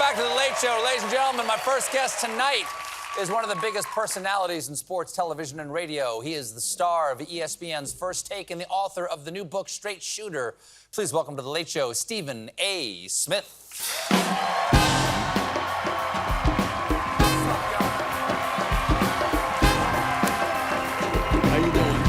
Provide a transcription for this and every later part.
back to The Late Show. Ladies and gentlemen, my first guest tonight is one of the biggest personalities in sports, television, and radio. He is the star of ESPN's First Take and the author of the new book, Straight Shooter. Please welcome to The Late Show, Stephen A. Smith. How you doing?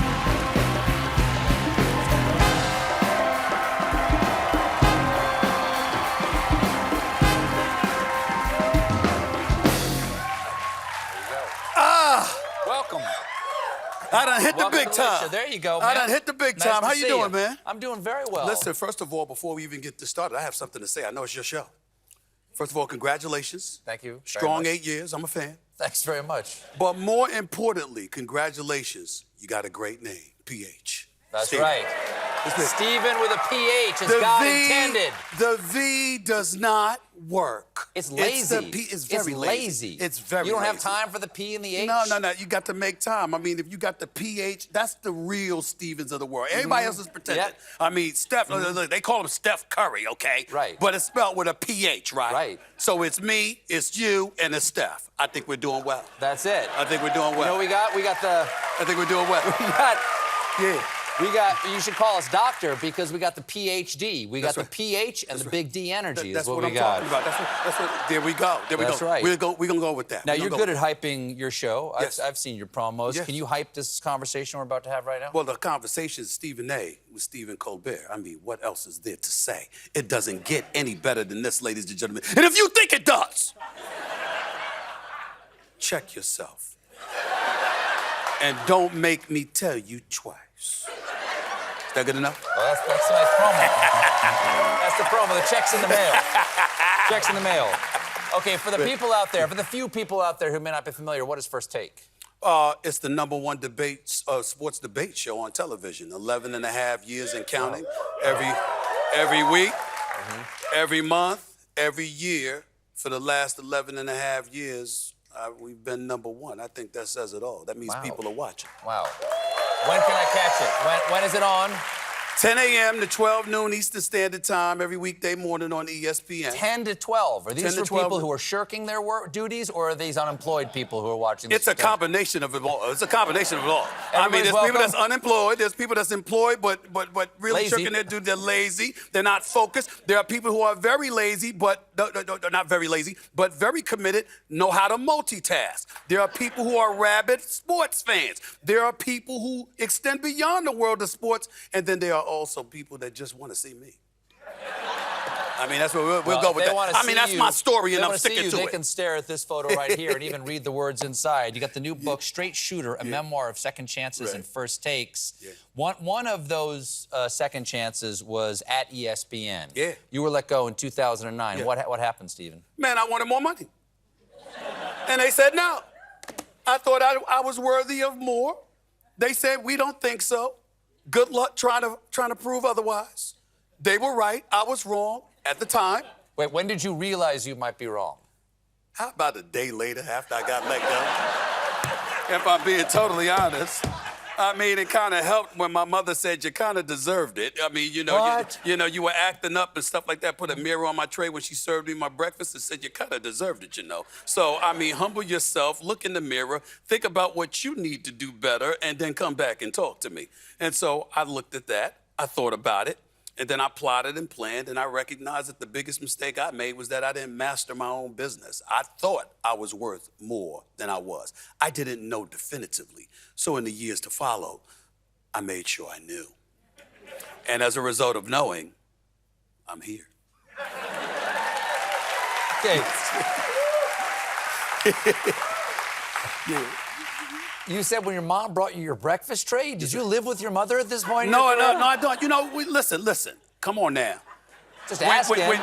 Welcome. I done hit the big time. There you go, man. I done hit the big Nice time. to How you see doing, man? I'm doing very well. Listen, first of all, before we even get this started, I have something to say. I know it's your show. First of all, congratulations. Thank you. Strong 8 years. I'm a fan. Thanks very much. But more importantly, congratulations. You got a great name, PH. That's Stephen. right. Stephen with a PH, as The God V, intended. The V does not work. It's lazy. It's very lazy. It's very You don't have lazy. time for the P and the H? No. You got to make time. I mean, if you got the PH, that's the real Stevens of the world. Everybody else is pretending. Yep. I mean, Steph, they call him Steph Curry, okay? Right. But it's spelled with a PH, right? Right. So it's me, it's you, and it's Steph. I think we're doing well. That's it. I think we're doing well. You know, we got the... I think we're doing well. You should call us doctor because we got the PhD. We got the PH and the big D energy. That's is what I'm we got. talking about. That's what, there we go. There we That's go. right. We're gonna go with that. Now, you're good at hyping your show. Yes. I've seen your promos. Yes. Can you hype this conversation we're about to have right now? Well, the conversation is Stephen A. with Stephen Colbert. I mean, what else is there to say? It doesn't get any better than this, ladies and gentlemen. And if you think it does, check yourself. And don't make me tell you twice. Is that good enough? Well, that's a nice promo. That's the promo. The check's in the mail. Check's in the mail. Okay, for the people out there, for the few people out there who may not be familiar, what is First Take? It's the #1 sports debate show on television. 11 and a half years and counting. Every week, every month, every year. For the last 11 and a half years, we've been #1. I think that says it all. That means people are watching. Wow. When can I catch it? When is it on? 10 a.m. to 12 noon Eastern Standard Time every weekday morning on ESPN. 10 to 12. Are these 10 to for 12. people who are shirking their work duties, or are these unemployed people who are watching this? It's a combination of it all. It's a combination of it all. I mean, there's Everybody's people that's welcome. unemployed. There's people that's employed, but really Lazy. shirking their duty. They're lazy. They're not focused. There are people who are very lazy, but not very lazy, but very committed, know how to multitask. There are people who are rabid sports fans. There are people who extend beyond the world of sports, and then there are also people that just want to see me. I mean, that's what we'll go with that. I mean, that's my story, and I'm sticking to They it. can stare at this photo right here and even read the words inside. You got the new book, Straight Shooter, a memoir of second chances and first takes. Yeah. One of those second chances was at ESPN. Yeah. You were let go in 2009. Yeah. What happened, Stephen? Man, I wanted more money. And they said no. I thought I was worthy of more. They said, we don't think so. Good luck trying to prove otherwise. They were right. I was wrong at the time. Wait, when did you realize you might be wrong? How about a day later after I got let go? If I'm being totally honest. I mean, it kind of helped when my mother said you kind of deserved it. I mean, you were acting up and stuff like that. Put a mirror on my tray when she served me my breakfast and said you kind of deserved it, you know. So, I mean, humble yourself, look in the mirror, think about what you need to do better, and then come back and talk to me. And so I looked at that, I thought about it, and then I plotted and planned, and I recognized that the biggest mistake I made was that I didn't master my own business. I thought I was worth more than I was. I didn't know definitively. So in the years to follow, I made sure I knew. And as a result of knowing, I'm here. Okay. You said when your mom brought you your breakfast tray, did you live with your mother at this point? in No, your career? I don't. You know, listen. Come on now. Just asking. When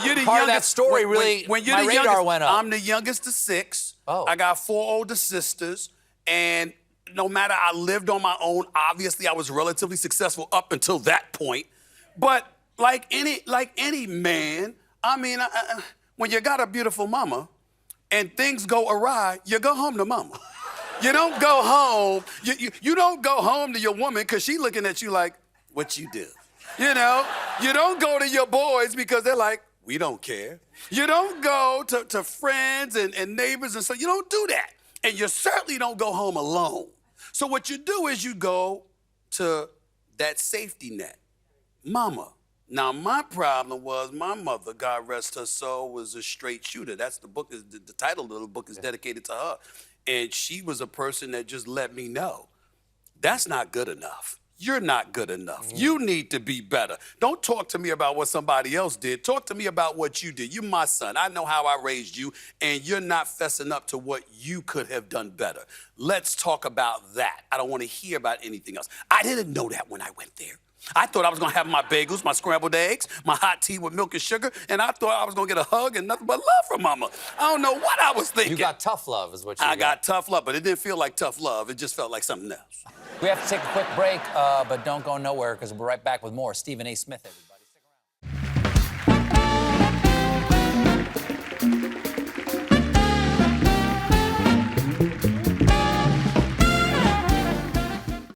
you're the Part of youngest, that story really, when you're my the radar youngest, went up. I'm the youngest of 6. Oh. I got 4 older sisters, and no matter I lived on my own, obviously I was relatively successful up until that point. But like any man, I mean, when you got a beautiful mama and things go awry, you go home to mama. You don't go home. You don't go home to your woman because she looking at you like, what you do? You know? You don't go to your boys because they're like, We don't care. You don't go to friends and neighbors and so you don't do that. And you certainly don't go home alone. So what you do is you go to that safety net. Mama. Now, my problem was my mother, God rest her soul, was a straight shooter. That's the book, the title of the book is dedicated to her. And she was a person that just let me know, that's not good enough. You're not good enough. You need to be better. Don't talk to me about what somebody else did. Talk to me about what you did. You're my son. I know how I raised you, and you're not fessing up to what you could have done better. Let's talk about that. I don't want to hear about anything else. I didn't know that when I went there. I thought I was gonna have my bagels, my scrambled eggs, my hot tea with milk and sugar, and I thought I was gonna get a hug and nothing but love from mama. I don't know what I was thinking. You got tough love is what you got. I got tough love, but it didn't feel like tough love. It just felt like something else. We have to take a quick break, but don't go nowhere because we'll be right back with more Stephen A. Smith.